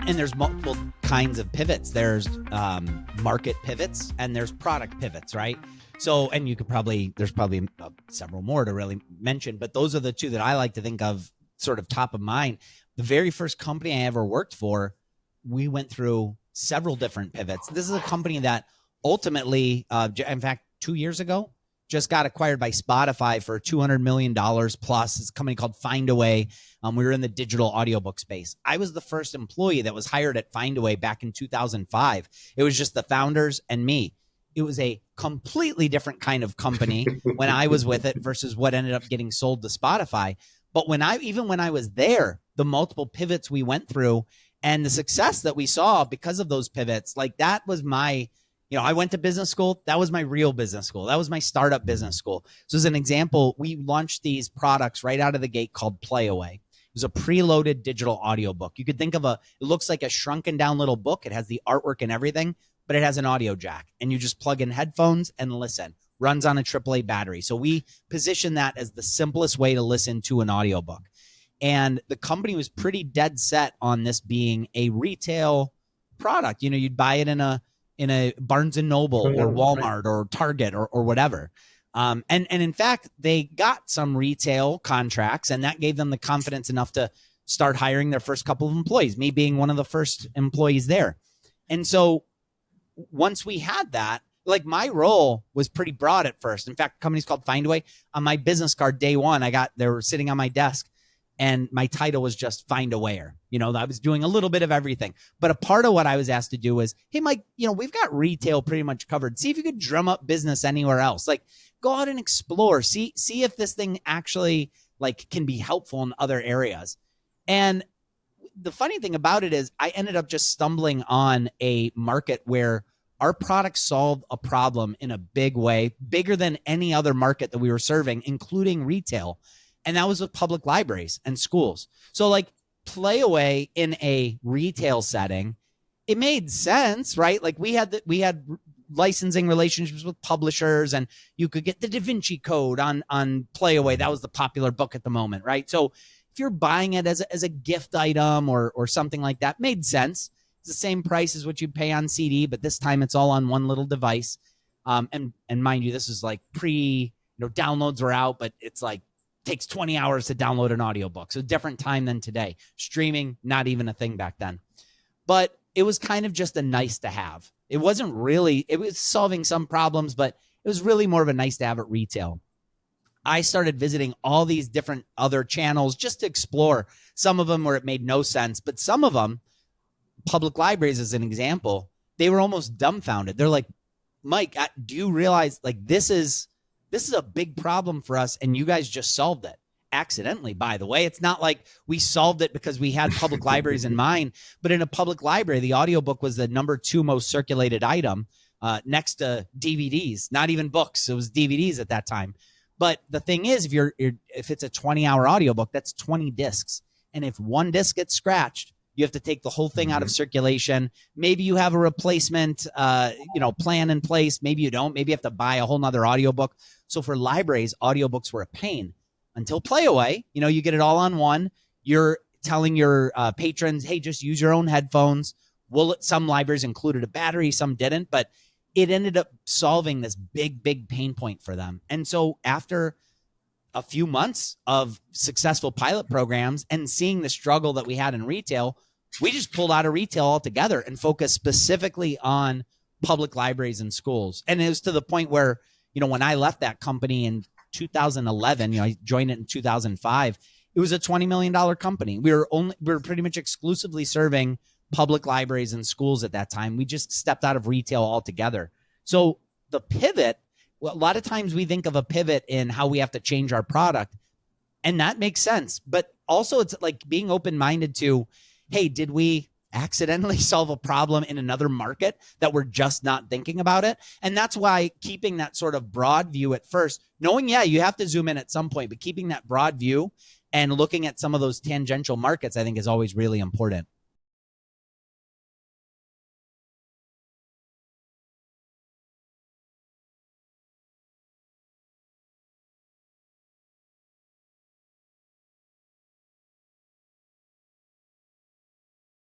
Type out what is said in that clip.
And there's multiple kinds of pivots. There's market pivots and there's product pivots, right? So, and there's probably several more to really mention, but those are the two that I like to think of sort of top of mind. The very first company I ever worked for, we went through several different pivots. This is a company that ultimately, in fact, 2 years ago, just got acquired by Spotify for $200 million plus. It's a company called Findaway. We were in the digital audiobook space. I was the first employee that was hired at Findaway back in 2005. It was just the founders and me. It was a completely different kind of company when I was with it versus what ended up getting sold to Spotify. But even when I was there, the multiple pivots we went through and the success that we saw because of those pivots, like that was I went to business school. That was my real business school. That was my startup business school. So as an example, we launched these products right out of the gate called Playaway. It was a preloaded digital audiobook. You could think of it looks like a shrunken down little book. It has the artwork and everything, but it has an audio jack and you just plug in headphones and listen. Runs on a AAA battery. So we position that as the simplest way to listen to an audiobook. And the company was pretty dead set on this being a retail product. You'd buy it in a Barnes and Noble or Walmart or Target or whatever. And in fact, they got some retail contracts and that gave them the confidence enough to start hiring their first couple of employees, me being one of the first employees there. And so once we had that, like my role was pretty broad at first. In fact, the company's called Findaway. On my business card, day one, they were sitting on my desk and my title was just Findawayer. I was doing a little bit of everything. But a part of what I was asked to do was, hey, Mike, we've got retail pretty much covered. See if you could drum up business anywhere else. Like go out and explore. See if this thing actually like can be helpful in other areas. And the funny thing about it is I ended up just stumbling on a market where our product solved a problem in a big way, bigger than any other market that we were serving, including retail. And that was with public libraries and schools. So like Playaway in a retail setting, it made sense, right? Like we had licensing relationships with publishers and you could get the Da Vinci Code on Playaway. That was the popular book at the moment, right? So if you're buying it as a gift item or something like that, made sense. It's the same price as what you pay on CD, but this time it's all on one little device. And mind you, this is like downloads were out, but it's like takes 20 hours to download an audiobook. So different time than today. Streaming, not even a thing back then. But it was kind of just a nice to have. It was solving some problems, but it was really more of a nice to have at retail. I started visiting all these different other channels just to explore. Some of them where it made no sense, but some of them, public libraries as an example, they were almost dumbfounded. They're like, Mike, do you realize like this is a big problem for us and you guys just solved it accidentally, by the way. It's not like we solved it because we had public libraries in mind, but in a public library, the audiobook was the number 2 most circulated item next to DVDs, not even books. It was DVDs at that time. But the thing is, if it's a 20-hour audiobook, that's 20 discs. And if one disc gets scratched, you have to take the whole thing out of circulation. Maybe you have a replacement, plan in place. Maybe you don't. Maybe you have to buy a whole nother audiobook. So for libraries, audiobooks were a pain until Playaway. You get it all on one. You're telling your patrons, hey, just use your own headphones. Some libraries included a battery, some didn't, but it ended up solving this big, big pain point for them. And so after a few months of successful pilot programs and seeing the struggle that we had in retail, we just pulled out of retail altogether and focused specifically on public libraries and schools. And it was to the point where, when I left that company in 2011, I joined it in 2005, it was a $20 million company. We were pretty much exclusively serving public libraries and schools at that time. We just stepped out of retail altogether. So the pivot, a lot of times we think of a pivot in how we have to change our product, and that makes sense. But also it's like being open-minded to, hey, did we accidentally solve a problem in another market that we're just not thinking about it? And that's why keeping that sort of broad view at first, knowing, you have to zoom in at some point, but keeping that broad view and looking at some of those tangential markets, I think is always really important.